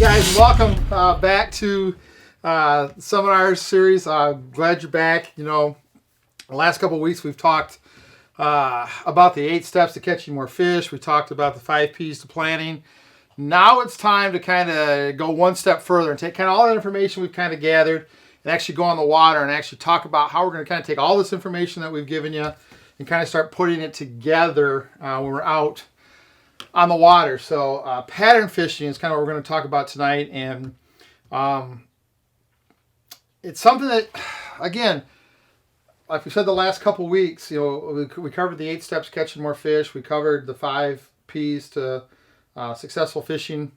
guys, welcome back to Seminar Series. Glad you're back. You know, the last couple of weeks we've talked about the 8 steps to catching more fish. We talked about the 5 P's to planning. Now it's time to kind of go one step further and take kind of all that information we've kind of gathered and actually go on the water and actually talk about how we're going to kind of take all this information that we've given you and kind of start putting it together when we're out on the water. So pattern fishing is kind of what we're going to talk about tonight, and it's something that, again, like we said the last couple weeks, you know, we covered the 8 steps catching more fish. We covered the 5 P's to successful fishing,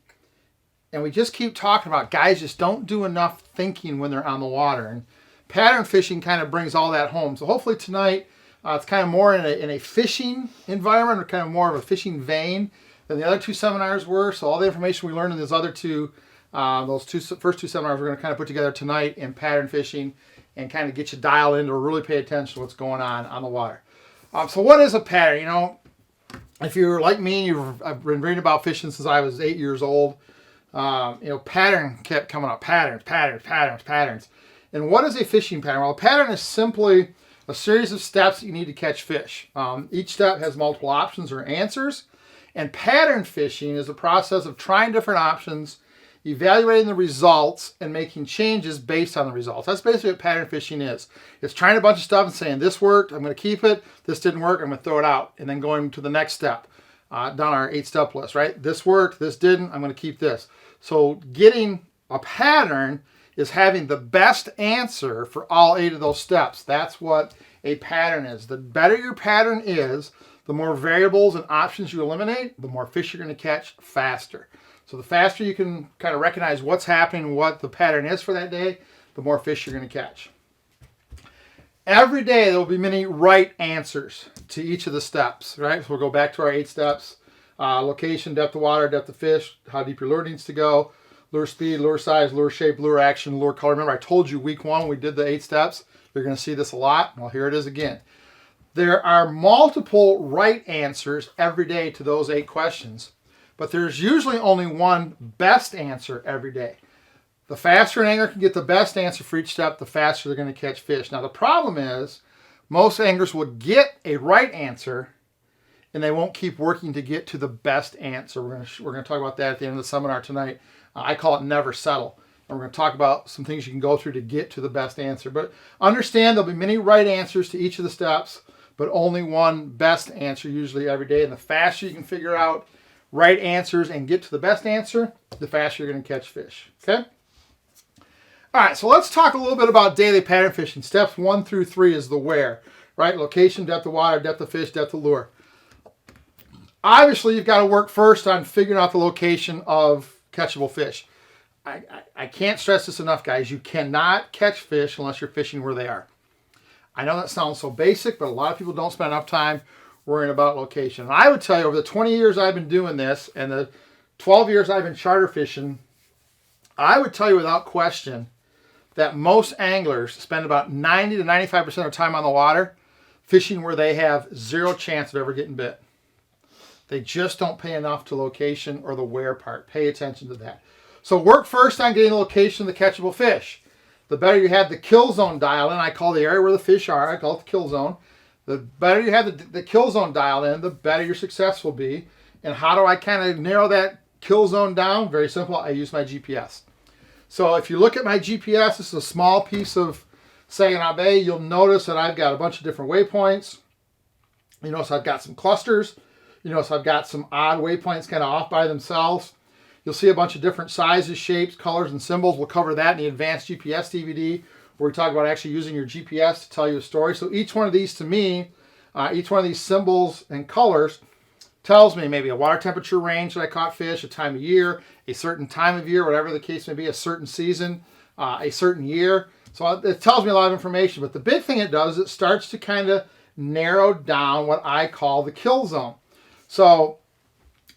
and we just keep talking about guys just don't do enough thinking when they're on the water, and pattern fishing kind of brings all that home. So hopefully tonight it's kind of more in a fishing environment, or kind of more of a fishing vein than the other 2 seminars were. So all the information we learned in those other two, first 2 seminars, we're going to kind of put together tonight in pattern fishing and kind of get you dialed in to really pay attention to what's going on the water. So what is a pattern? You know, if you're like me, I've been reading about fishing since I was 8 years old. You know, pattern kept coming up. Patterns. And what is a fishing pattern? Well, a pattern is simply a series of steps that you need to catch fish. Each step has multiple options or answers. And pattern fishing is a process of trying different options, evaluating the results, and making changes based on the results. That's basically what pattern fishing is. It's trying a bunch of stuff and saying, this worked, I'm going to keep it. This didn't work, I'm going to throw it out. And then going to the next step down our 8-step list, right? This worked, this didn't, I'm going to keep this. So getting a pattern is having the best answer for all 8 of those steps. That's what a pattern is. The better your pattern is, the more variables and options you eliminate, the more fish you're going to catch faster. So the faster you can kind of recognize what's happening, what the pattern is for that day, the more fish you're going to catch. Every day there will be many right answers to each of the steps, right? So we'll go back to our 8 steps. Location, depth of water, depth of fish, how deep your lure needs to go, lure speed, lure size, lure shape, lure action, lure color. Remember I told you week 1 we did the 8 steps. You're going to see this a lot. Well, here it is again. There are multiple right answers every day to those 8 questions, but there's usually only one best answer every day. The faster an angler can get the best answer for each step, the faster they're going to catch fish. Now the problem is most anglers will get a right answer and they won't keep working to get to the best answer. We're going to talk about that at the end of the seminar tonight. I call it never settle. And we're going to talk about some things you can go through to get to the best answer. But understand there'll be many right answers to each of the steps, but only one best answer usually every day. And the faster you can figure out right answers and get to the best answer, the faster you're going to catch fish. Okay? All right, so let's talk a little bit about daily pattern fishing. Steps 1 through 3 is the where, right? Location, depth of water, depth of fish, depth of lure. Obviously, you've got to work first on figuring out the location of catchable fish. I can't stress this enough, guys. You cannot catch fish unless you're fishing where they are. I know that sounds so basic, but a lot of people don't spend enough time worrying about location. And I would tell you, over the 20 years I've been doing this and the 12 years I've been charter fishing, I would tell you without question that most anglers spend about 90 to 95% of their time on the water fishing where they have zero chance of ever getting bit. They just don't pay enough to location or the where part. Pay attention to that. So work first on getting the location of the catchable fish. The better you have the kill zone dialed in, I call the area where the fish are, I call it the kill zone. The better you have the kill zone dialed in, the better your success will be. And how do I kind of narrow that kill zone down? Very simple, I use my GPS. So if you look at my GPS, this is a small piece of Saginaw Bay. You'll notice that I've got a bunch of different waypoints. You notice I've got some clusters. You notice I've got some odd waypoints kind of off by themselves. You'll see a bunch of different sizes, shapes, colors, and symbols. We'll cover that in the Advanced GPS DVD, where we talk about actually using your GPS to tell you a story. So each one of these, to me, each one of these symbols and colors tells me maybe a water temperature range that I caught fish, a time of year, a certain time of year, whatever the case may be, a certain season, a certain year. So it tells me a lot of information. But the big thing it does is it starts to kind of narrow down what I call the kill zone. So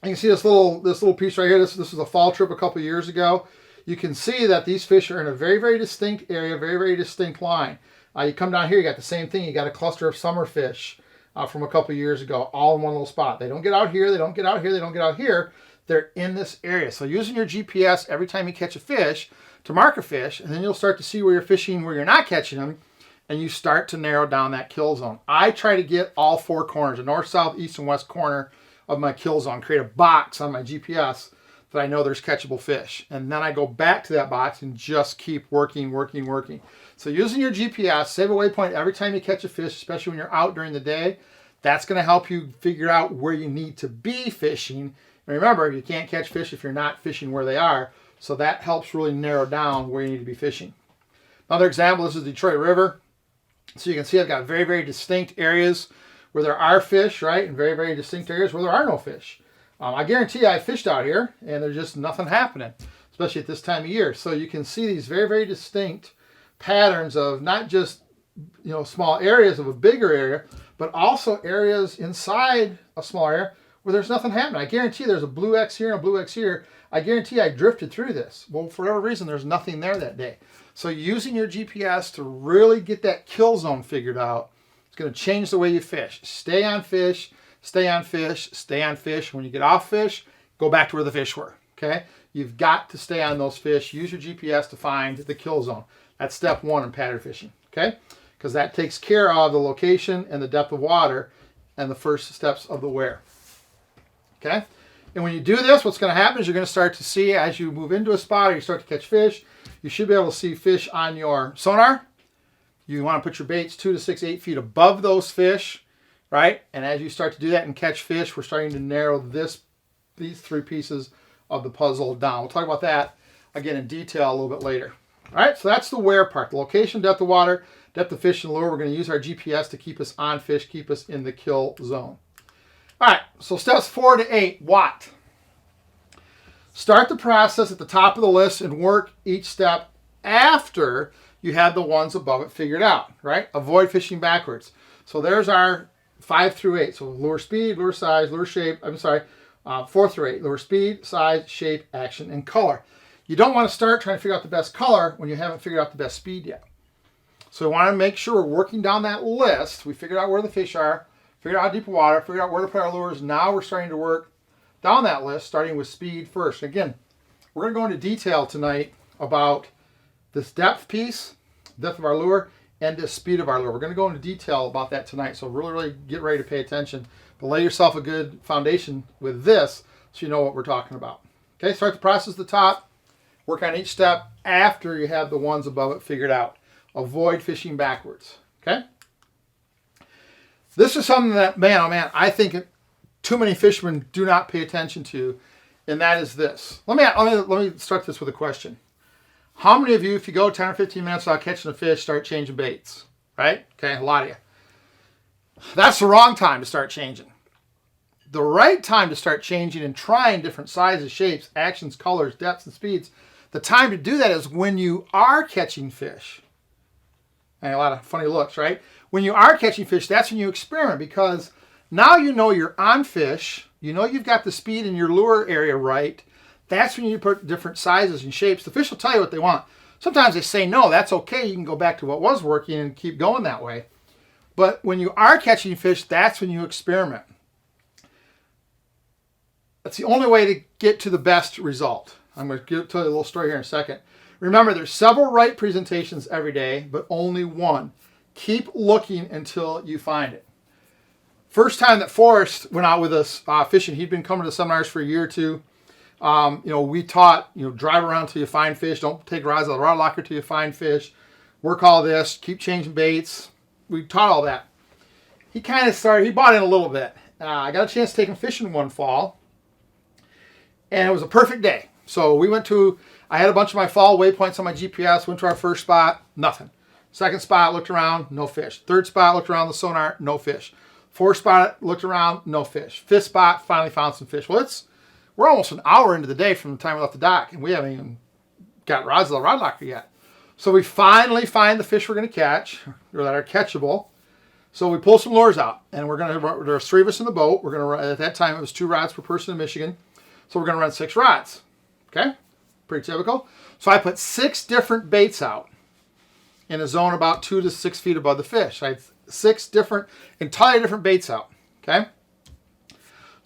you can see this little piece right here. This was a fall trip a couple years ago. You can see that these fish are in a very, very distinct area, very, very distinct line. You come down here, you got the same thing. You got a cluster of summer fish from a couple years ago, all in one little spot. They don't get out here, they don't get out here, they don't get out here. they're in this area. So using your GPS every time you catch a fish to mark a fish, and then you'll start to see where you're fishing, where you're not catching them, and you start to narrow down that kill zone. I try to get all four corners, the north, south, east, and west corner of my kill zone, create a box on my GPS that I know there's catchable fish. And then I go back to that box and just keep working. So using your GPS, save a waypoint every time you catch a fish, especially when you're out during the day. That's going to help you figure out where you need to be fishing. And remember, you can't catch fish if you're not fishing where they are. So that helps really narrow down where you need to be fishing. Another example, this is the Detroit River. So you can see I've got very, very distinct areas where there are fish, right? And very, very distinct areas where there are no fish. I guarantee you I fished out here and there's just nothing happening, especially at this time of year. So you can see these very, very distinct patterns of not just, you know, small areas of a bigger area, but also areas inside a small area where there's nothing happening. I guarantee there's a blue X here and a blue X here. I guarantee I drifted through this. Well, for whatever reason, there's nothing there that day. So using your GPS to really get that kill zone figured out, it's going to change the way you fish. Stay on fish, stay on fish, stay on fish. When you get off fish, go back to where the fish were, okay? You've got to stay on those fish. Use your GPS to find the kill zone. That's step one in pattern fishing, okay? Because that takes care of the location and the depth of water and the first steps of the wear, okay? And when you do this, what's going to happen is you're going to start to see, as you move into a spot or you start to catch fish, you should be able to see fish on your sonar. You want to put your baits 2 to 6, 8 feet above those fish, right? And as you start to do that and catch fish, we're starting to narrow these three pieces of the puzzle down. We'll talk about that again in detail a little bit later. All right, so that's the wear part. The location, depth of water, depth of fish and lure. We're going to use our GPS to keep us on fish, keep us in the kill zone. All right, so steps 4 to 8, what? Start the process at the top of the list and work each step after you have the ones above it figured out, right? Avoid fishing backwards. So there's our 5 through 8. So lure speed, lure size, lure shape, 4 through 8. Lure speed, size, shape, action, and color. You don't want to start trying to figure out the best color when you haven't figured out the best speed yet. So we want to make sure we're working down that list. We figured out where the fish are, figured out how deep water, figured out where to put our lures. Now we're starting to work down that list, starting with speed first. Again, we're going to go into detail tonight about this depth piece, depth of our lure, and the speed of our lure. We're going to go into detail about that tonight. So really get ready to pay attention. But lay yourself a good foundation with this so you know what we're talking about. Okay, start the process at the top. Work on each step after you have the ones above it figured out. Avoid fishing backwards. Okay? This is something that, man, oh man, I think too many fishermen do not pay attention to, and that is this. Let me start this with a question. How many of you, if you go 10 or 15 minutes without catching a fish, start changing baits? Right? Okay, a lot of you. That's the wrong time to start changing. The right time to start changing and trying different sizes, shapes, actions, colors, depths, and speeds, the time to do that is when you are catching fish. And a lot of funny looks, right? When you are catching fish, that's when you experiment, because now you know you're on fish, you know you've got the speed in your lure area right. That's when you put different sizes and shapes. The fish will tell you what they want. Sometimes they say no, that's okay. You can go back to what was working and keep going that way. But when you are catching fish, that's when you experiment. That's the only way to get to the best result. I'm going to tell you a little story here in a second. Remember, there's several right presentations every day, but only one. Keep looking until you find it. First time that Forrest went out with us fishing, he'd been coming to the seminars for a year or two. We taught, drive around till you find fish. Don't take rods out of the rod locker till you find fish. Work all this. Keep changing baits. We taught all that. He kind of started, he bought in a little bit. I got a chance to take him fishing one fall, and it was a perfect day. So we I had a bunch of my fall waypoints on my GPS, went to our first spot, nothing. Second spot, looked around, no fish. Third spot, looked around the sonar, no fish. Fourth spot, looked around, no fish. Fifth spot, finally found some fish. Well, we're almost an hour into the day from the time we left the dock, and we haven't even got rods of the rod locker yet. So we finally find the fish we're going to catch, or that are catchable. So we pull some lures out, and there's 3 of us in the boat. We're going to run, at that time, it was 2 rods per person in Michigan. So we're going to run 6 rods. Okay? Pretty typical. So I put 6 different baits out in a zone about 2 to 6 feet above the fish. I had 6 entirely different baits out. Okay?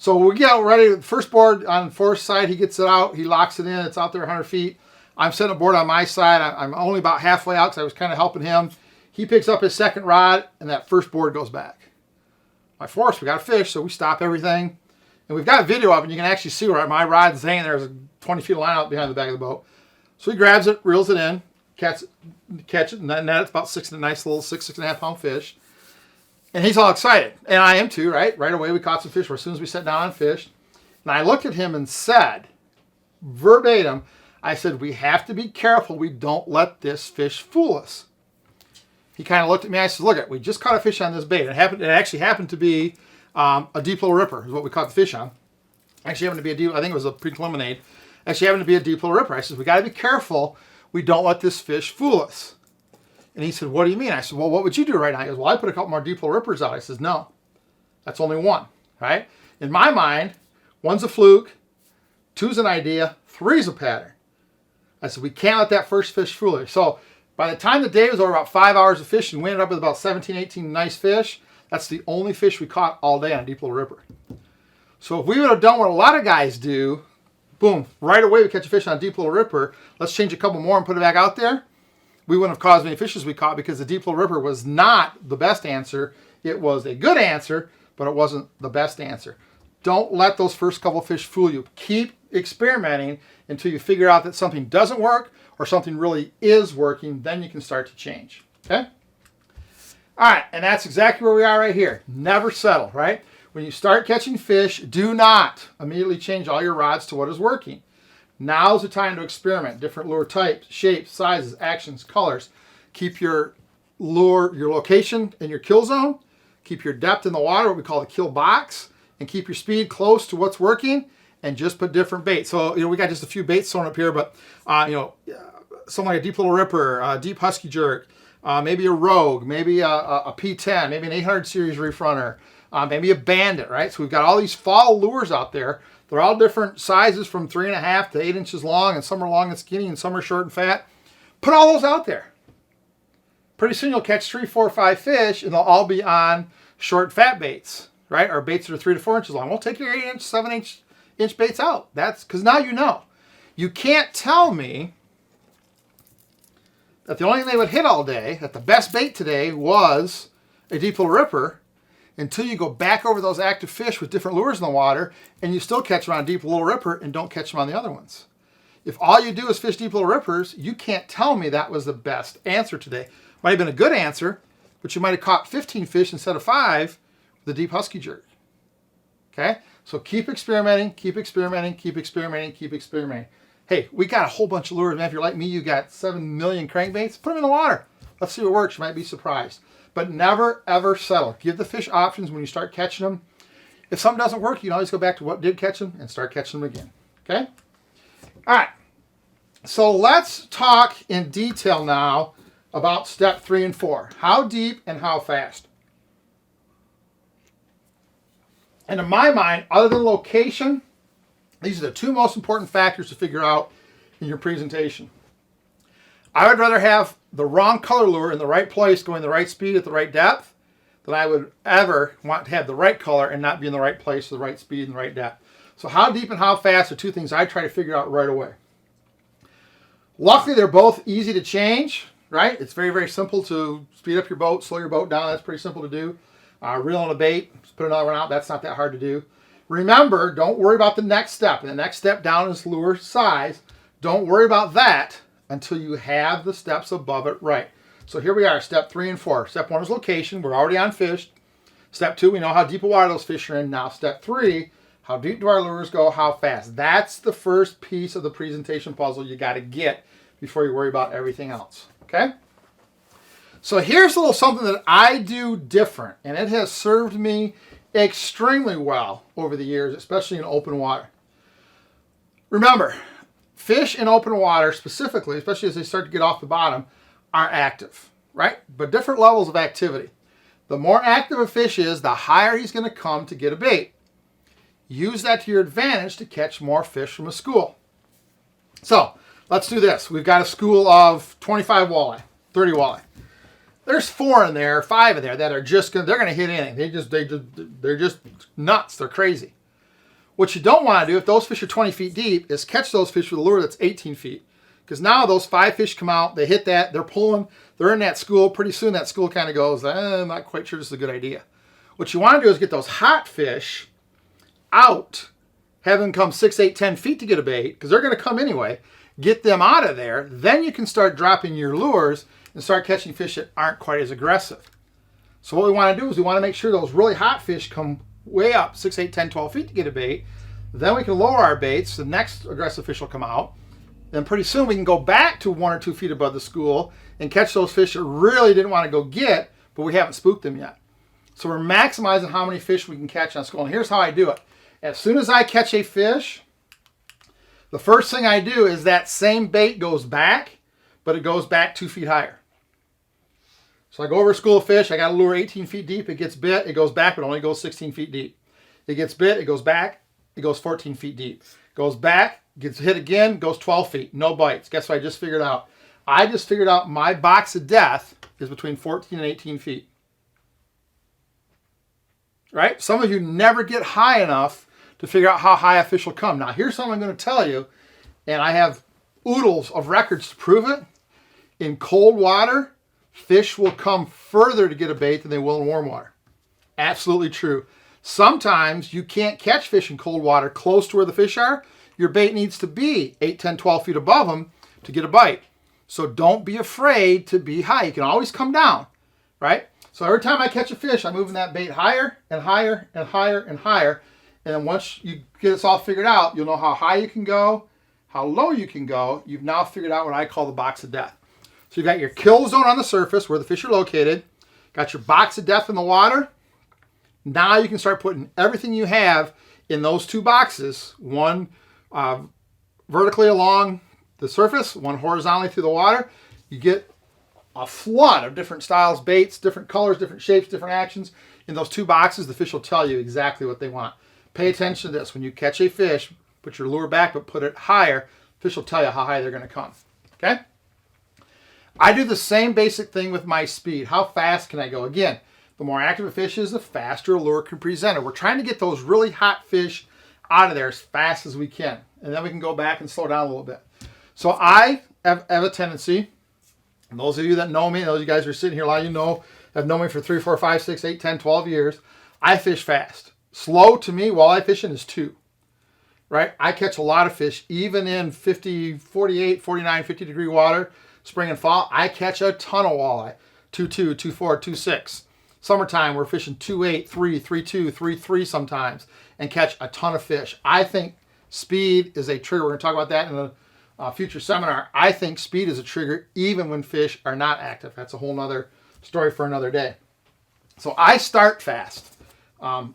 So we get ready. First board on Forrest's side, he gets it out. He locks it in. It's out there 100 feet. I'm setting a board on my side. I'm only about halfway out because I was kind of helping him. He picks up his second rod, and that first board goes back. My Forrest, we got a fish, so we stop everything. And we've got video of it, and you can actually see where my rod's hanging there. There's a 20 feet of line out behind the back of the boat. So he grabs it, reels it in, catch it, and then it's about a nice little 6.5 pound fish. And he's all excited. And I am too, right? Right away we caught some fish as soon as we sat down and fished. And I looked at him and said, verbatim, I said, we have to be careful we don't let this fish fool us. He kind of looked at me. I said, look, we just caught a fish on this bait. It actually happened to be a deep little ripper is what we caught the fish on. Actually happened to be a deep, I think it was a pre-lemonade. Actually happened to be a deep little ripper. I said, we got to be careful we don't let this fish fool us. And he said, what do you mean? I said, well, what would you do right now? He goes, well, I put a couple more deep little rippers out. I says, no, that's only one, right? In my mind, one's a fluke, two's an idea, three's a pattern. I said, we can't let that first fish fool us. So by the time the day was over, about 5 hours of fishing, we ended up with about 17, 18 nice fish. That's the only fish we caught all day on a deep little ripper. So if we would have done what a lot of guys do, boom, right away we catch a fish on a deep little ripper, let's change a couple more and put it back out there, we wouldn't have caught as many fish as we caught because the deep little ripper was not the best answer. It was a good answer, but it wasn't the best answer. Don't let those first couple fish fool you. Keep experimenting until you figure out that something doesn't work or something really is working. Then you can start to change. Okay? All right, and that's exactly where we are right here. Never settle, right? When you start catching fish, do not immediately change all your rods to what is working. Now's the time to experiment. Different lure types, shapes, sizes, actions, colors. Keep your lure, your location in your kill zone. Keep your depth in the water, what we call the kill box. And keep your speed close to what's working. And just put different baits. So, we got just a few baits thrown up here, but, something like a deep little ripper, a deep husky jerk, maybe a rogue, maybe a P10, maybe an 800 series reef runner, maybe a bandit, right? So we've got all these fall lures out there. They're all different sizes from 3.5 to 8 inches long, and some are long and skinny, and some are short and fat. Put all those out there. Pretty soon you'll catch 3, 4, 5 fish, and they'll all be on short, fat baits, right? Or baits that are 3 to 4 inches long. We'll take your 8-inch, 7-inch baits out. That's because now you know. You can't tell me that the only thing they would hit all day, that the best bait today was a deep little ripper, until you go back over those active fish with different lures in the water and you still catch them on a deep little ripper and don't catch them on the other ones. If all you do is fish deep little rippers, you can't tell me that was the best answer today. Might have been a good answer, but you might have caught 15 fish instead of 5 with a deep husky jerk. Okay? So keep experimenting, keep experimenting, keep experimenting, keep experimenting. Hey, we got a whole bunch of lures. Man, if you're like me, you got 7 million crankbaits. Put them in the water. Let's see what works. You might be surprised. But never, ever settle. Give the fish options when you start catching them. If something doesn't work, you can always go back to what did catch them and start catching them again. Okay? All right. So let's talk in detail now about step 3 and 4. How deep and how fast. And in my mind, other than location, these are the 2 most important factors to figure out in your presentation. I would rather have the wrong color lure in the right place going the right speed at the right depth than I would ever want to have the right color and not be in the right place with the right speed and the right depth. So how deep and how fast are 2 things I try to figure out right away. Luckily, they're both easy to change, right? It's very, very simple to speed up your boat, slow your boat down. That's pretty simple to do. Reel on a bait, just put another one out. That's not that hard to do. Remember, don't worry about the next step. And the next step down is lure size. Don't worry about that until you have the steps above it right. So here we are, step 3 and 4. Step 1 is location. We're already on fish. Step 2, we know how deep a water those fish are in. Now step 3, how deep do our lures go? How fast? That's the first piece of the presentation puzzle you got to get before you worry about everything else. Okay? So here's a little something that I do different, and it has served me extremely well over the years, especially in open water. Remember, fish in open water specifically, especially as they start to get off the bottom, are active, right? But different levels of activity. The more active a fish is, the higher he's going to come to get a bait. Use that to your advantage to catch more fish from a school. So let's do this. We've got a school of 25 walleye, 30 walleye. There's 4 in there, 5 in there that are just they're going to hit anything. They're just nuts. They're crazy. What you don't want to do, if those fish are 20 feet deep, is catch those fish with a lure that's 18 feet. Because now those 5 fish come out, they hit that, they're pulling, they're in that school. Pretty soon that school kind of goes, I'm not quite sure this is a good idea. What you want to do is get those hot fish out, have them come 6, 8, 10 feet to get a bait, because they're going to come anyway. Get them out of there. Then you can start dropping your lures and start catching fish that aren't quite as aggressive. So what we want to do is we want to make sure those really hot fish come way up 6, 8, 10, 12 feet to get a bait. Then we can lower our baits. The next aggressive fish will come out. Then pretty soon we can go back to 1 or 2 feet above the school and catch those fish that really didn't want to go get, but we haven't spooked them yet. So we're maximizing how many fish we can catch on school. And here's how I do it. As soon as I catch a fish, the first thing I do is that same bait goes back, but it goes back 2 feet higher. So I go over a school of fish. I got a lure 18 feet deep. It gets bit. It goes back, but only goes 16 feet deep. It gets bit. It goes back. It goes 14 feet deep. Goes back. Gets hit again. Goes 12 feet. No bites. Guess what I just figured out? I just figured out my box of death is between 14 and 18 feet. Right? Some of you never get high enough to figure out how high a fish will come. Now, here's something I'm going to tell you, and I have oodles of records to prove it. In cold water, fish will come further to get a bait than they will in warm water. Absolutely true. Sometimes you can't catch fish in cold water close to where the fish are. Your bait needs to be 8, 10, 12 feet above them to get a bite. So don't be afraid to be high. You can always come down, right? So every time I catch a fish, I'm moving that bait higher and higher and higher and higher. And then once you get this all figured out, you'll know how high you can go, how low you can go. You've now figured out what I call the box of death. So you've got your kill zone on the surface where the fish are located. Got your box of death in the water. Now you can start putting everything you have in those 2 boxes. One vertically along the surface, one horizontally through the water. You get a flood of different styles, baits, different colors, different shapes, different actions. In those 2 boxes, the fish will tell you exactly what they want. Pay attention to this. When you catch a fish, put your lure back, but put it higher. Fish will tell you how high they're going to come. Okay? I do the same basic thing with my speed. How fast can I go? Again, the more active a fish is, the faster a lure can present it. We're trying to get those really hot fish out of there as fast as we can. And then we can go back and slow down a little bit. So I have a tendency, and those of you that know me, those of you guys who are sitting here, a lot of you know, have known me for 3, 4, 5, 6, 8, 10, 12 years. I fish fast. Slow to me, walleye fishing is 2. Right? I catch a lot of fish, even in 50, 48, 49, 50 degree water, spring and fall. I catch a ton of walleye. 2.2, 2.4, 2.6. Summertime, we're fishing 2.8, 3, 3.2, 3.3 sometimes, and catch a ton of fish. I think speed is a trigger. We're going to talk about that in a future seminar. I think speed is a trigger even when fish are not active. That's a whole nother story for another day. So I start fast.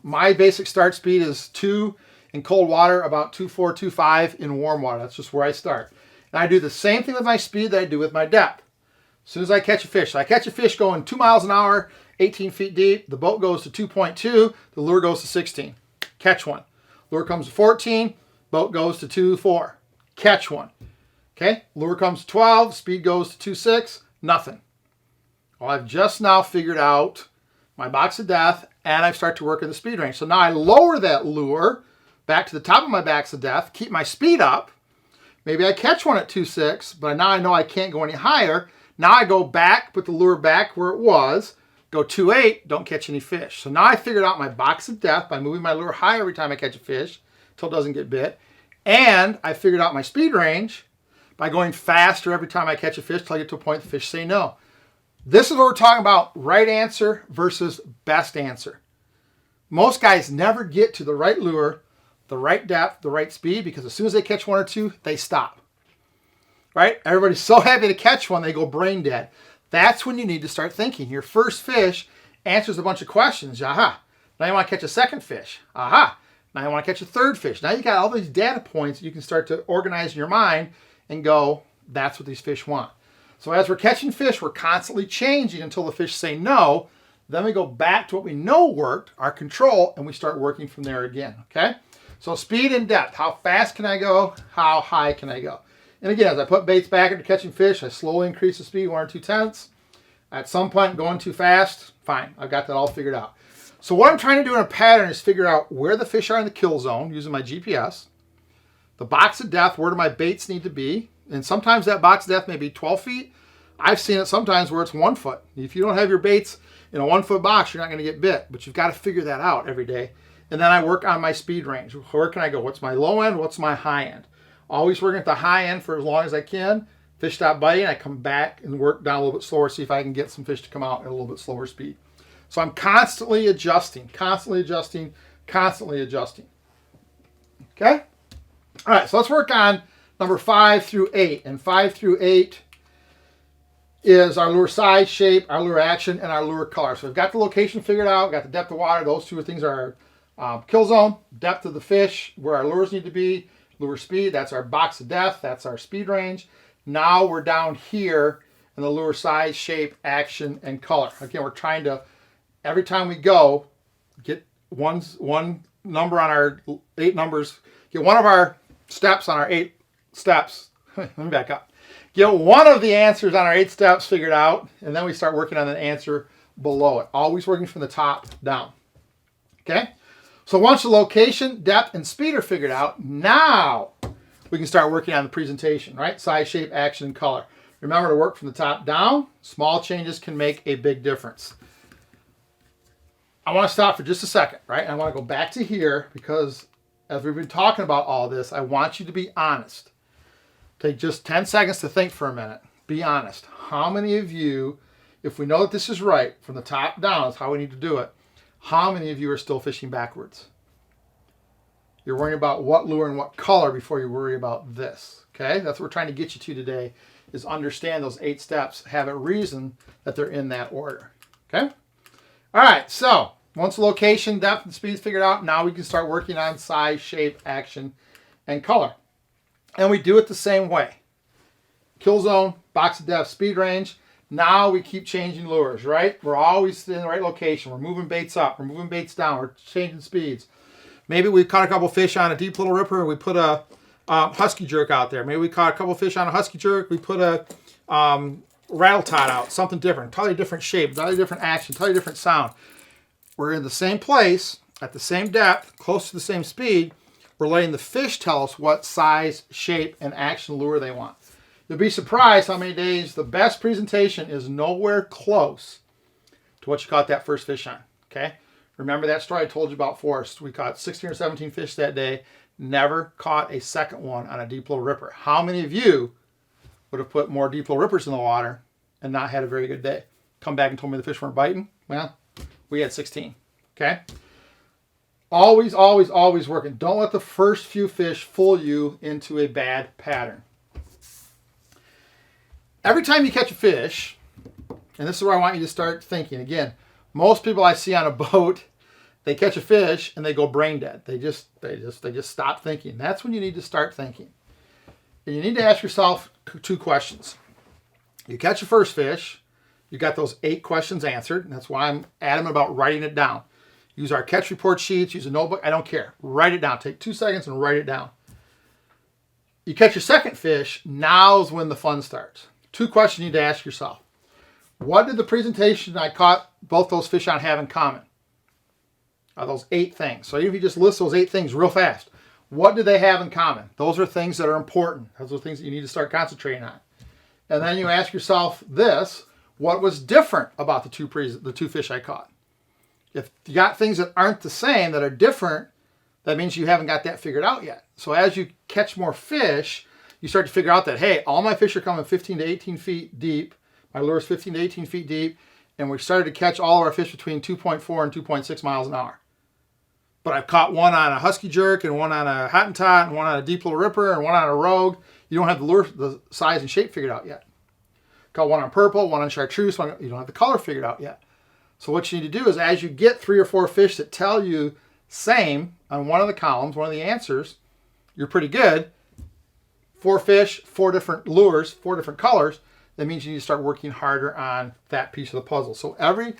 My basic start speed is 2 in cold water, about 2.4, 2.5 in warm water. That's just where I start. And I do the same thing with my speed that I do with my depth. As soon as I catch a fish, so I catch a fish going 2 miles an hour, 18 feet deep. The boat goes to 2.2. The lure goes to 16. Catch one. Lure comes to 14. Boat goes to 2.4. Catch one. Okay, lure comes to 12. Speed goes to 2.6. Nothing. Well, I've just now figured out my box of death, and I start to work in the speed range. So now I lower that lure back to the top of my box of death, keep my speed up. Maybe I catch one at 2.6, but now I know I can't go any higher. Now I go back, put the lure back where it was, go 2.8, don't catch any fish. So now I figured out my box of death by moving my lure higher every time I catch a fish until it doesn't get bit. And I figured out my speed range by going faster every time I catch a fish till I get to a point the fish say no. This is what we're talking about, right answer versus best answer. Most guys never get to the right lure, the right depth, the right speed, because as soon as they catch 1 or 2, they stop. Right? Everybody's so happy to catch one, they go brain dead. That's when you need to start thinking. Your first fish answers a bunch of questions. Aha. Now you want to catch a second fish. Aha. Now you want to catch a third fish. Now you got all these data points you can start to organize in your mind and go, that's what these fish want. So as we're catching fish, we're constantly changing until the fish say no. Then we go back to what we know worked, our control, and we start working from there again. Okay? So speed and depth. How fast can I go? How high can I go? And again, as I put baits back into catching fish, I slowly increase the speed, 1 or 2 tenths. At some point, going too fast, fine. I've got that all figured out. So what I'm trying to do in a pattern is figure out where the fish are in the kill zone using my GPS. The box of depth, where do my baits need to be? And sometimes that box of depth may be 12 feet. I've seen it sometimes where it's 1 foot. If you don't have your baits in a 1 foot box, you're not going to get bit. But you've got to figure that out every day. And then I work on my speed range. Where can I go? What's my low end? What's my high end? Always working at the high end for as long as I can. Fish stop biting. I come back and work down a little bit slower, see if I can get some fish to come out at a little bit slower speed. So I'm constantly adjusting, constantly adjusting, constantly adjusting. Okay? All right, so let's work on number 5 through 8. And 5 through 8 is our lure size, shape, our lure action, and our lure color. So we've got the location figured out, got the depth of water. Those two things are our kill zone, depth of the fish, where our lures need to be, lure speed, that's our box of depth, that's our speed range. Now we're down here in the lure size, shape, action, and color. Again, we're trying to, every time we go, get one number on our 8 numbers, get one of our steps on our 8 steps. Let me back up. Get one of the answers on our 8 steps figured out, and then we start working on the answer below it. Always working from the top down. Okay? So once the location, depth, and speed are figured out, now we can start working on the presentation, right? Size, shape, action, and color. Remember to work from the top down. Small changes can make a big difference. I want to stop for just a second, right? I want to go back to here because as we've been talking about all this, I want you to be honest. Take just 10 seconds to think for a minute. Be honest. How many of you, if we know that this is right, from the top down is how we need to do it, how many of you are still fishing backwards? You're worrying about what lure and what color before you worry about this. Okay? That's what we're trying to get you to today, is understand those 8 steps, have a reason that they're in that order. Okay? All right, so once the location, depth, and speed is figured out, now we can start working on size, shape, action, and color. And we do it the same way. Kill zone, box of depth, speed range. Now we keep changing lures, right? We're always in the right location. We're moving baits up. We're moving baits down. We're changing speeds. Maybe we caught a couple fish on a deep little ripper and we put a husky jerk out there. Maybe we caught a couple fish on a husky jerk. We put a rattle tot out, something different, totally different shape, totally different action, totally different sound. We're in the same place, at the same depth, close to the same speed. We're letting the fish tell us what size, shape, and action lure they want. You'll be surprised how many days the best presentation is nowhere close to what you caught that first fish on. Okay? Remember that story I told you about Forrest. We caught 16 or 17 fish that day, never caught a second one on a deep little ripper. How many of you would have put more deep little rippers in the water and not had a very good day? Come back and told me the fish weren't biting? Well, we had 16. Okay? Always, always, always working. Don't let the first few fish fool you into a bad pattern. Every time you catch a fish, and this is where I want you to start thinking. Again, most people I see on a boat, they catch a fish and they go brain dead. They just stop thinking. That's when you need to start thinking. And you need to ask yourself 2 questions. You catch your first fish, you got those 8 questions answered, and that's why I'm adamant about writing it down. Use our catch report sheets, use a notebook, I don't care. Write it down. Take 2 seconds and write it down. You catch your second fish, now's when the fun starts. 2 questions you need to ask yourself. What did the presentation I caught both those fish on have in common? Are those 8 things? So even if you just list those 8 things real fast, what do they have in common? Those are things that are important. Those are things that you need to start concentrating on. And then you ask yourself this, what was different about the two fish I caught? If you got things that aren't the same, that are different, that means you haven't got that figured out yet. So as you catch more fish, you start to figure out that, hey, all my fish are coming 15 to 18 feet deep. My lure is 15 to 18 feet deep. And we started to catch all of our fish between 2.4 and 2.6 miles an hour. But I've caught one on a husky jerk and one on a Hottentot and one on a deep little ripper and one on a rogue. You don't have the size and shape figured out yet. Caught one on purple, one on chartreuse, you don't have the color figured out yet. So what you need to do is as you get 3 or 4 fish that tell you same on one of the columns, one of the answers, you're pretty good. 4 fish, 4 different lures, 4 different colors. That means you need to start working harder on that piece of the puzzle. So every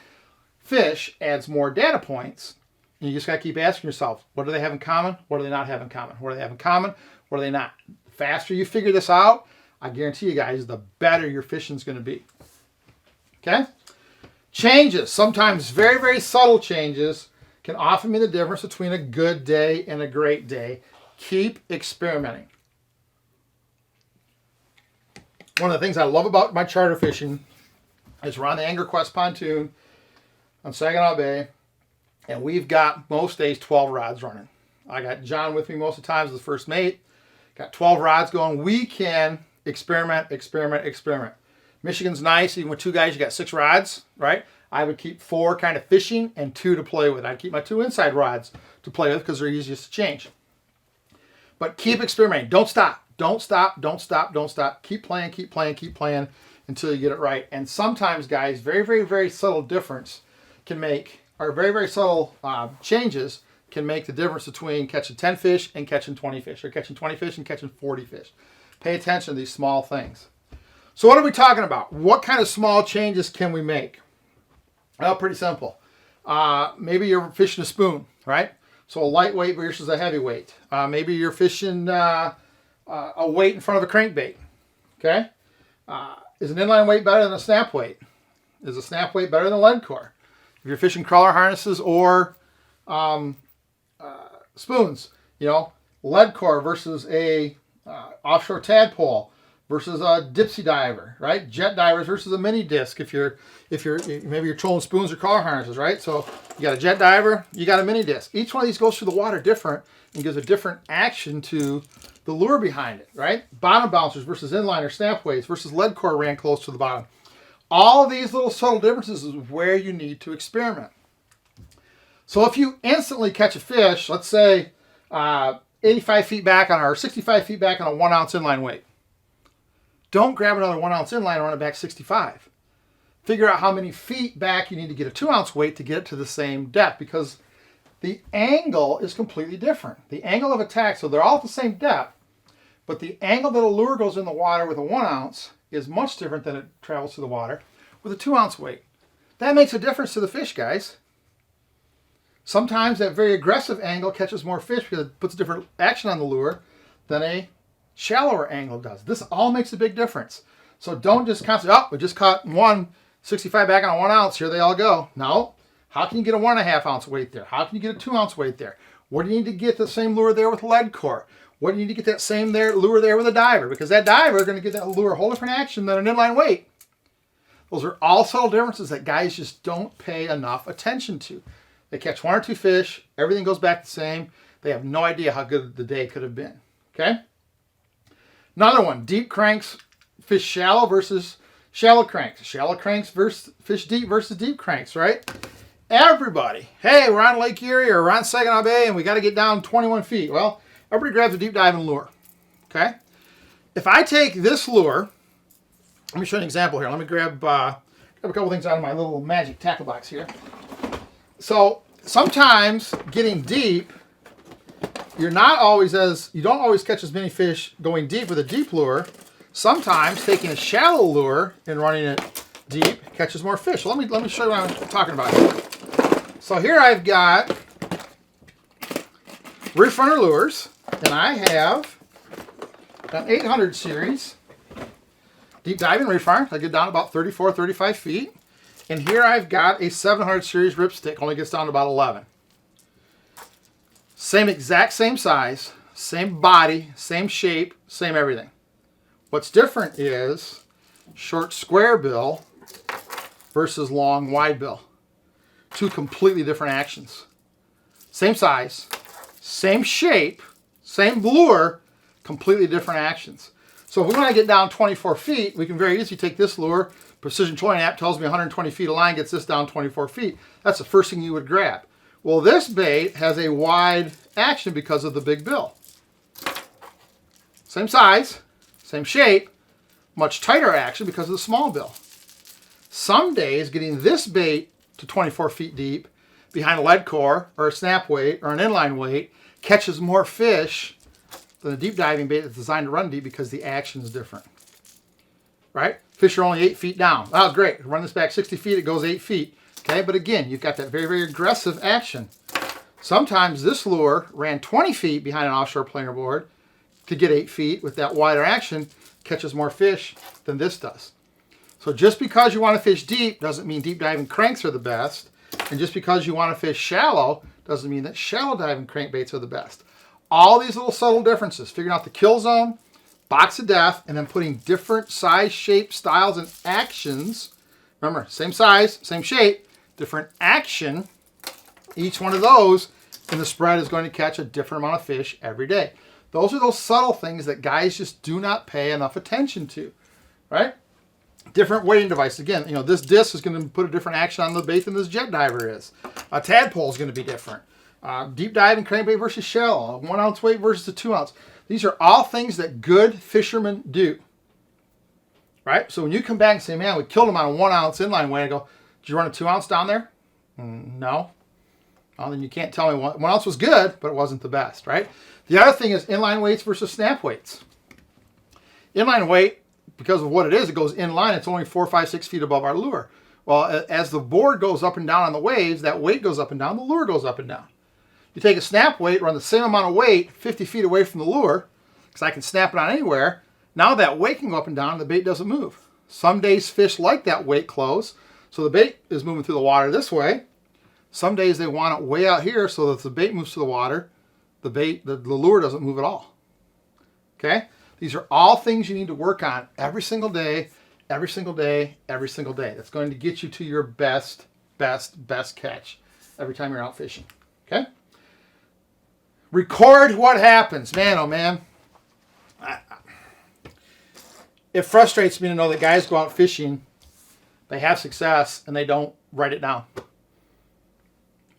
fish adds more data points. And you just got to keep asking yourself, what do they have in common? What do they not have in common? What do they have in common? What do they not? The faster you figure this out, I guarantee you guys, the better your fishing is going to be. Okay? Changes, sometimes very, very subtle changes, can often be the difference between a good day and a great day. Keep experimenting. One of the things I love about my charter fishing is we're on the Angler Quest pontoon on Saginaw Bay, and we've got most days 12 rods running. I got John with me most of the times as the first mate. Got 12 rods going. We can experiment. Michigan's nice. Even with 2 guys, you got 6 rods, right? I would keep 4 kind of fishing and 2 to play with. I'd keep my 2 inside rods to play with because they're easiest to change. But keep experimenting. Don't stop. Don't stop. Keep playing until you get it right. And sometimes, guys, very, very, very subtle difference can make, or very, very subtle changes can make the difference between catching 10 fish and catching 20 fish, or catching 20 fish and catching 40 fish. Pay attention to these small things. So what are we talking about? What kind of small changes can we make? Well, pretty simple. Maybe you're fishing a spoon, right? So a lightweight versus a heavyweight. Maybe you're fishing a weight in front of a crankbait. Okay? Is an inline weight better than a snap weight? Is a snap weight better than a lead core? If you're fishing crawler harnesses or spoons, you know, lead core versus a offshore tadpole versus a dipsy diver, right? Jet divers versus a mini disc. If you're maybe you're trolling spoons or crawler harnesses, right? So you got a jet diver, you got a mini disc. Each one of these goes through the water different and gives a different action to the lure behind it, right? Bottom bouncers versus inliner snap weights versus lead core ran close to the bottom. All of these little subtle differences is where you need to experiment. So if you instantly catch a fish, let's say 85 feet back on, or 65 feet back on a 1 ounce inline weight, don't grab another 1 ounce inline and run it back 65. Figure out how many feet back you need to get a 2 ounce weight to get it to the same depth, because the angle is completely different. The angle of attack, so they're all at the same depth, but the angle that a lure goes in the water with a 1 ounce is much different than it travels through the water with a 2 ounce weight. That makes a difference to the fish, guys. Sometimes that very aggressive angle catches more fish because it puts different action on the lure than a shallower angle does. This all makes a big difference. So don't just constantly, oh, we just caught 65 back on a 1 ounce, here they all go. No. How can you get a 1.5 ounce weight there? How can you get a 2 ounce weight there? What do you need to get the same lure there with lead core? What do you need to get that same lure there with a diver? Because that diver is going to get that lure a whole different action than an inline weight. Those are all subtle differences that guys just don't pay enough attention to. They catch 1 or 2 fish, everything goes back the same. They have no idea how good the day could have been. Okay? Another one, deep cranks fish shallow versus shallow cranks. Shallow cranks versus fish deep versus deep cranks, right? Everybody, hey, we're on Lake Erie or we're on Saginaw Bay and we got to get down 21 feet. Well, everybody grabs a deep diving lure. Okay? If I take this lure, let me show you an example here. Let me grab a couple things out of my little magic tackle box here. So sometimes getting deep, you don't always catch as many fish going deep with a deep lure. Sometimes taking a shallow lure and running it deep catches more fish. So let me show you what I'm talking about here. So here I've got reef runner lures, and I have an 800 series deep diving reef runner. I get down about 34, 35 feet. And here I've got a 700 series ripstick, only gets down to about 11. Exact same size, same body, same shape, same everything. What's different is short square bill versus long wide bill. 2 completely different actions. Same size, same shape, same lure, completely different actions. So if we want to get down 24 feet, we can very easily take this lure. Precision Trolling app tells me 120 feet of line gets this down 24 feet. That's the first thing you would grab. Well, this bait has a wide action because of the big bill. Same size, same shape, much tighter action because of the small bill. Some days, getting this bait to 24 feet deep behind a lead core or a snap weight or an inline weight catches more fish than a deep diving bait that's designed to run deep because the action is different. Right? Fish are only 8 feet down. Oh, great. Run this back 60 feet, it goes 8 feet. Okay, but again, you've got that very, very aggressive action. Sometimes this lure ran 20 feet behind an offshore planer board to get 8 feet with that wider action, catches more fish than this does. So just because you want to fish deep doesn't mean deep diving cranks are the best. And just because you want to fish shallow doesn't mean that shallow diving crankbaits are the best. All these little subtle differences, figuring out the kill zone, box of death, and then putting different size, shape, styles, and actions. Remember, same size, same shape, different action. Each one of those in the spread is going to catch a different amount of fish every day. Those are those subtle things that guys just do not pay enough attention to, right? Different weighting device. Again, this disc is going to put a different action on the bait than this jet diver is. A tadpole is going to be different. Deep dive and crankbait versus shallow. A 1 ounce weight versus a 2 ounce. These are all things that good fishermen do, right? So when you come back and say, man, we killed him on a 1 ounce inline weight, I go, did you run a 2 ounce down there? No. Well, then you can't tell me 1 ounce was good, but it wasn't the best, right? The other thing is inline weights versus snap weights. Inline weight, because of what it is, it goes inline. It's only 4, 5, 6 feet above our lure. Well, as the board goes up and down on the waves, that weight goes up and down, the lure goes up and down. You take a snap weight, run the same amount of weight 50 feet away from the lure, because I can snap it on anywhere. Now that weight can go up and down and the bait doesn't move. Some days fish like that weight close, so the bait is moving through the water this way. Some days they want it way out here so that the bait moves to the water, the lure doesn't move at all. Okay? These are all things you need to work on every single day, every single day, every single day. That's going to get you to your best catch every time you're out fishing. Okay? Record what happens. Man, oh man. It frustrates me to know that guys go out fishing, they have success, and they don't write it down.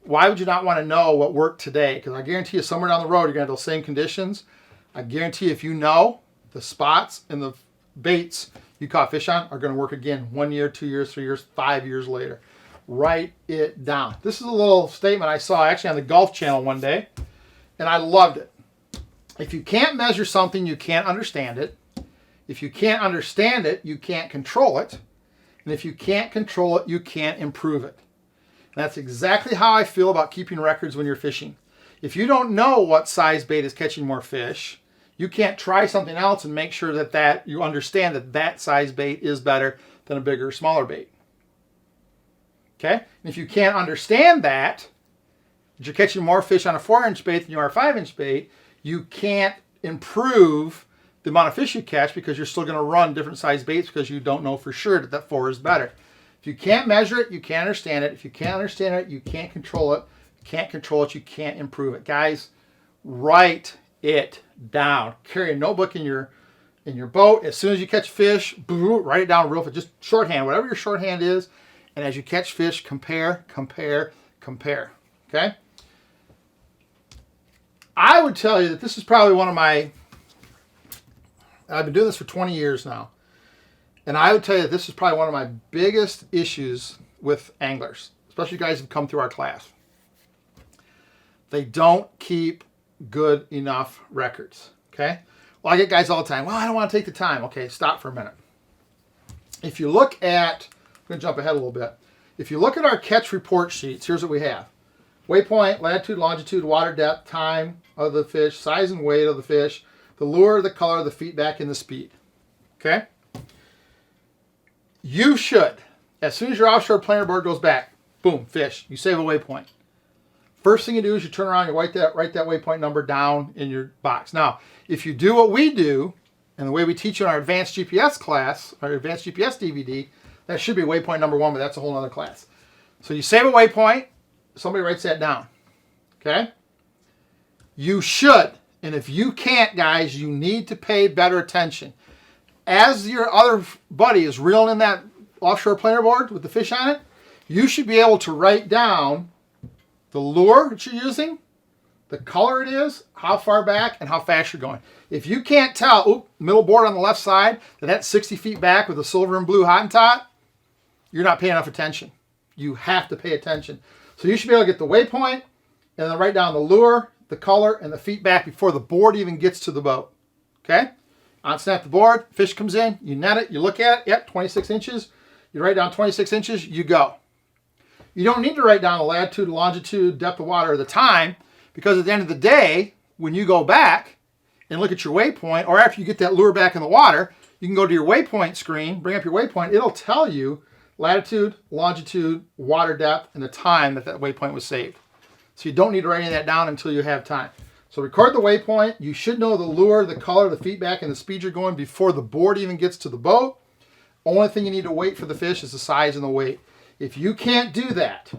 Why would you not want to know what worked today? Because I guarantee you somewhere down the road you're going to have those same conditions. I guarantee if you know the spots and the baits you caught fish on are going to work again 1 year, 2 years, 3 years, 5 years later. Write it down. This is a little statement I saw actually on the Golf Channel one day, and I loved it. If you can't measure something, you can't understand it. If you can't understand it, you can't control it. And if you can't control it, you can't improve it. And that's exactly how I feel about keeping records when you're fishing. If you don't know what size bait is catching more fish, you can't try something else and make sure that you understand that size bait is better than a bigger or smaller bait. Okay? And if you can't understand that you're catching more fish on a 4-inch bait than you are a 5-inch bait, you can't improve the amount of fish you catch because you're still going to run different size baits because you don't know for sure that 4 is better. If you can't measure it, you can't understand it. If you can't understand it, you can't control it. If you can't control it, you can't improve it. Guys, write it down. Carry a notebook in your boat. As soon as you catch fish, write it down real fast. Just shorthand, whatever your shorthand is. And as you catch fish, compare. Okay? I would tell you that this is probably one of my... I've been doing this for 20 years now. And I would tell you that this is probably one of my biggest issues with anglers, especially guys who've come through our class. They don't keep good enough records, okay? Well, I get guys all the time, well, I don't want to take the time. Okay, stop for a minute. If you look at, I'm going to jump ahead a little bit. If you look at our catch report sheets, here's what we have. Waypoint, latitude, longitude, water depth, time of the fish, size and weight of the fish, the lure, the color, the feedback, and the speed, okay? You should, as soon as your offshore planer board goes back, boom, fish. You save a waypoint. First thing you do is you turn around and write that waypoint number down in your box. Now, if you do what we do, and the way we teach you in our advanced GPS class, our advanced GPS DVD, that should be waypoint number 1, but that's a whole other class. So you save a waypoint, somebody writes that down, okay? You should, and if you can't, guys, you need to pay better attention. As your other buddy is reeling in that offshore planer board with the fish on it, you should be able to write down the lure that you're using, the color it is, how far back, and how fast you're going. If you can't tell, middle board on the left side, that's 60 feet back with a silver and blue Hottentot, you're not paying enough attention. You have to pay attention. So you should be able to get the waypoint and then write down the lure, the color, and the feet back before the board even gets to the boat. Okay? On-snap the board, fish comes in, you net it, you look at it, yep, 26 inches. You write down 26 inches, you go. You don't need to write down the latitude, longitude, depth of water, or the time, because at the end of the day, when you go back and look at your waypoint, or after you get that lure back in the water, You can go to your waypoint screen, bring up your waypoint. It'll tell you latitude, longitude, water depth, and the time that that waypoint was saved. So you don't need to write any of that down until you have time. So record the waypoint. You should know the lure, the color, the feedback, and the speed you're going before the board even gets to the boat. Only thing you need to wait for the fish is the size and the weight. If you can't do that,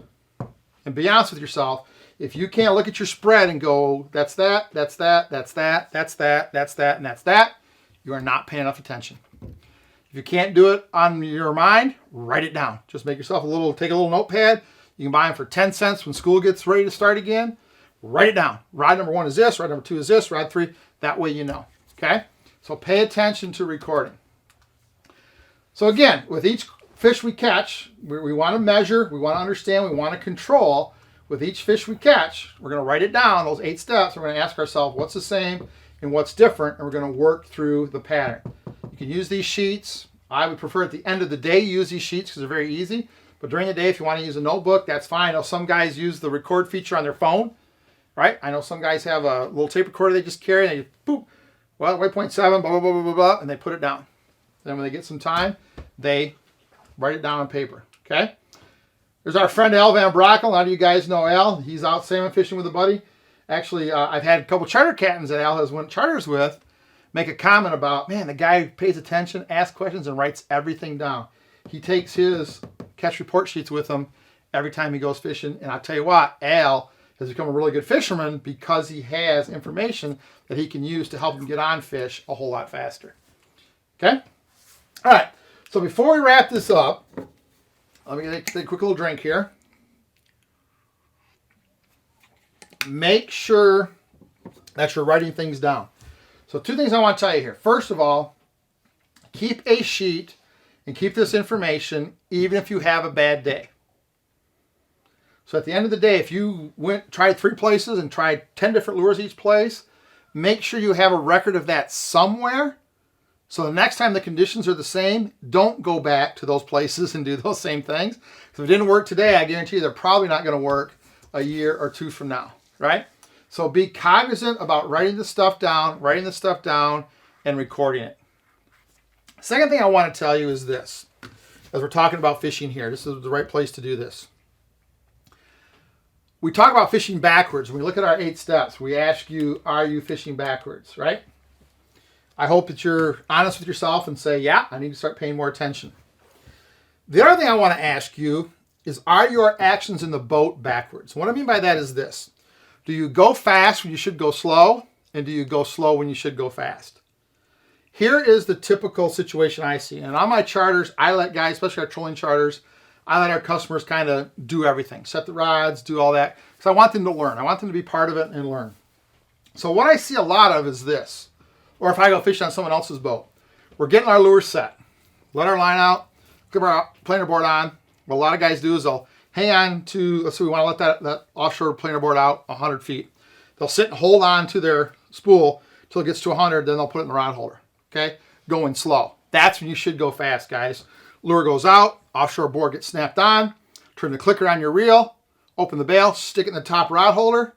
and be honest with yourself, if you can't look at your spread and go, that's that, that's that, that's that, that's that, that's that, and that's that, you are not paying enough attention. If you can't do it on your mind, write it down. Just make yourself take a little notepad. You can buy them for 10 cents when school gets ready to start again. Write it down. Rod number 1 is this, rod number 2 is this, rod 3. That way you know, okay? So pay attention to recording. So again, with each fish we catch, we want to measure, we want to understand, we want to control. With each fish we catch, we're going to write it down, those 8 steps. We're going to ask ourselves what's the same and what's different, and we're going to work through the pattern. You can use these sheets. I would prefer at the end of the day use these sheets because they're very easy. But during the day, if you want to use a notebook, that's fine. I know some guys use the record feature on their phone, right? I know some guys have a little tape recorder they just carry, and they just, boop, well, waypoint 7, blah, blah, blah, blah, blah, blah, and they put it down. Then when they get some time, they write it down on paper, okay? There's our friend Al Van Brockel. A lot of you guys know Al. He's out salmon fishing with a buddy. Actually, I've had a couple charter captains that Al has went charters with make a comment about, man, the guy pays attention, asks questions, and writes everything down. He takes his catch report sheets with him every time he goes fishing. And I'll tell you what, Al has become a really good fisherman because he has information that he can use to help him get on fish a whole lot faster. Okay? All right. So before we wrap this up, let me take a quick little drink here. Make sure that you're writing things down. So 2 things I want to tell you here. First of all, keep a sheet and keep this information even if you have a bad day. So at the end of the day, if you tried 3 places and tried 10 different lures each place, make sure you have a record of that somewhere. So the next time the conditions are the same, don't go back to those places and do those same things. If it didn't work today, I guarantee you they're probably not going to work a year or 2 from now, right? So be cognizant about writing this stuff down, and recording it. Second thing I want to tell you is this. As we're talking about fishing here, this is the right place to do this. We talk about fishing backwards. When we look at our 8 steps, we ask you, are you fishing backwards, right? I hope that you're honest with yourself and say, yeah, I need to start paying more attention. The other thing I want to ask you is, are your actions in the boat backwards? What I mean by that is this. Do you go fast when you should go slow? And do you go slow when you should go fast? Here is the typical situation I see. And on my charters, I let guys, especially our trolling charters, I let our customers kind of do everything. Set the rods, do all that. Because I want them to learn. I want them to be part of it and learn. So what I see a lot of is this. Or if I go fishing on someone else's boat. We're getting our lure set. Let our line out. Get our planer board on. What a lot of guys do is they'll hang on to, let's say we want to let that offshore planer board out 100 feet. They'll sit and hold on to their spool until it gets to 100, then they'll put it in the rod holder. Okay? Going slow. That's when you should go fast, guys. Lure goes out, offshore board gets snapped on, turn the clicker on your reel, open the bail, stick it in the top rod holder,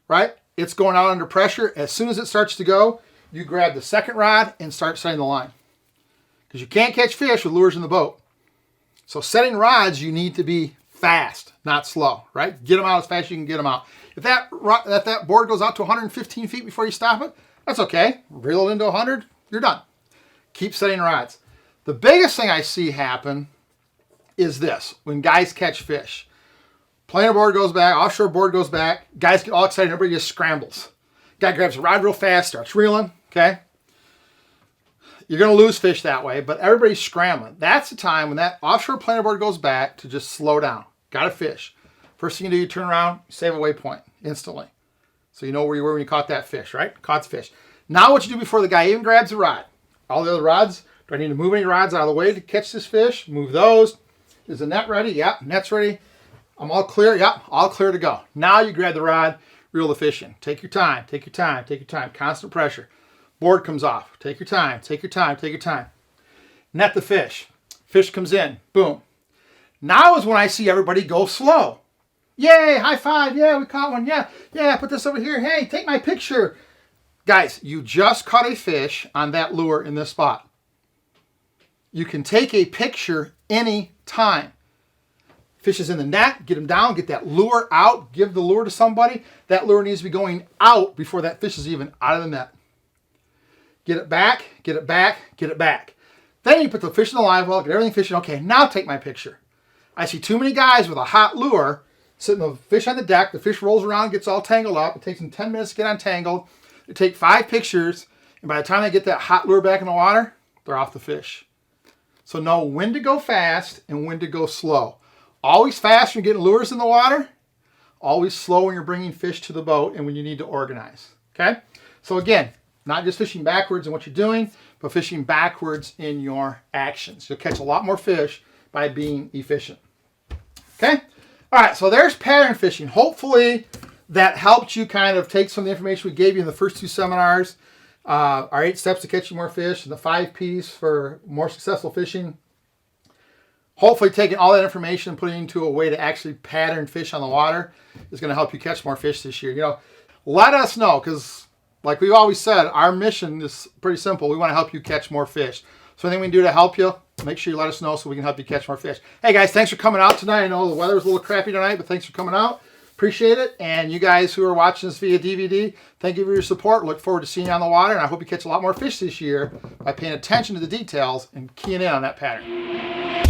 right? It's going out under pressure. As soon as it starts to go, you grab the second rod and start setting the line. Because you can't catch fish with lures in the boat. So setting rods, you need to be fast, not slow, right? Get them out as fast as you can get them out. If that board goes out to 115 feet before you stop it, that's okay. Reel it into 100, you're done. Keep setting rods. The biggest thing I see happen is this. When guys catch fish, planer board goes back, offshore board goes back, guys get all excited, everybody just scrambles. Guy grabs a rod real fast, starts reeling, okay? You're going to lose fish that way, but everybody's scrambling. That's the time when that offshore planer board goes back to just slow down. Got to fish. First thing you do, you turn around, save a waypoint instantly. So you know where you were when you caught that fish, right? Caught the fish. Now what you do before the guy even grabs the rod. All the other rods, do I need to move any rods out of the way to catch this fish? Move those. Is the net ready? Yep, net's ready. I'm all clear. Yep, all clear to go. Now you grab the rod, reel the fish in. Take your time, take your time, take your time. Constant pressure. Board comes off. Take your time, take your time, take your time. Net the fish. Fish comes in. Boom. Now is when I see everybody go slow. Yay, high five. Yeah, we caught one. Yeah, put this over here. Hey, take my picture. Guys, you just caught a fish on that lure in this spot. You can take a picture any time. Fish is in the net, get him down, get that lure out, give the lure to somebody. That lure needs to be going out before that fish is even out of the net. Get it back, get it back, get it back. Then you put the fish in the live well, get everything fishing. Okay, now take my picture. I see too many guys with a hot lure sitting the fish on the deck. The fish rolls around, gets all tangled up. It takes them 10 minutes to get untangled. They take 5 pictures, and by the time they get that hot lure back in the water, they're off the fish. So know when to go fast and when to go slow. Always fast when you're getting lures in the water. Always slow when you're bringing fish to the boat and when you need to organize. Okay? So again, not just fishing backwards in what you're doing, but fishing backwards in your actions. You'll catch a lot more fish by being efficient. Okay? All right, so there's pattern fishing. Hopefully that helped you kind of take some of the information we gave you in the first 2 seminars. Our 8 steps to catching more fish and the 5 P's for more successful fishing. Hopefully taking all that information and putting it into a way to actually pattern fish on the water is going to help you catch more fish this year. You know, let us know, because like we've always said, our mission is pretty simple. We want to help you catch more fish. So anything we can do to help you, make sure you let us know so we can help you catch more fish. Hey guys, thanks for coming out tonight. I know the weather was a little crappy tonight, but thanks for coming out. Appreciate it. And you guys who are watching this via DVD, thank you for your support. Look forward to seeing you on the water, and I hope you catch a lot more fish this year by paying attention to the details and keying in on that pattern.